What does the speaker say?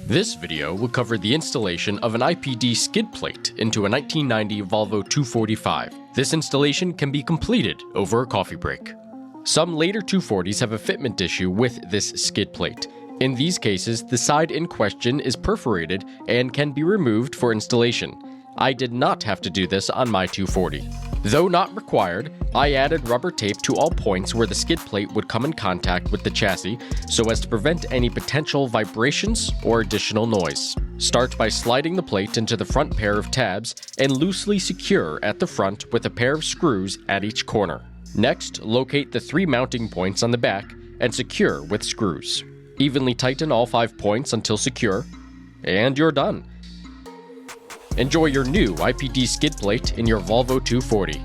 This video will cover the installation of an IPD skid plate into a 1990 Volvo 245. This installation can be completed over a coffee break. Some later 240s have a fitment issue with this skid plate. In these cases, the side in question is perforated and can be removed for installation. I did not have to do this on my 240. Though not required, I added rubber tape to all points where the skid plate would come in contact with the chassis so as to prevent any potential vibrations or additional noise. Start by sliding the plate into the front pair of tabs and loosely secure at the front with a pair of screws at each corner. Next, locate the 3 mounting points on the back and secure with screws. Evenly tighten all 5 points until secure, and you're done. Enjoy your new IPD skid plate in your Volvo 240.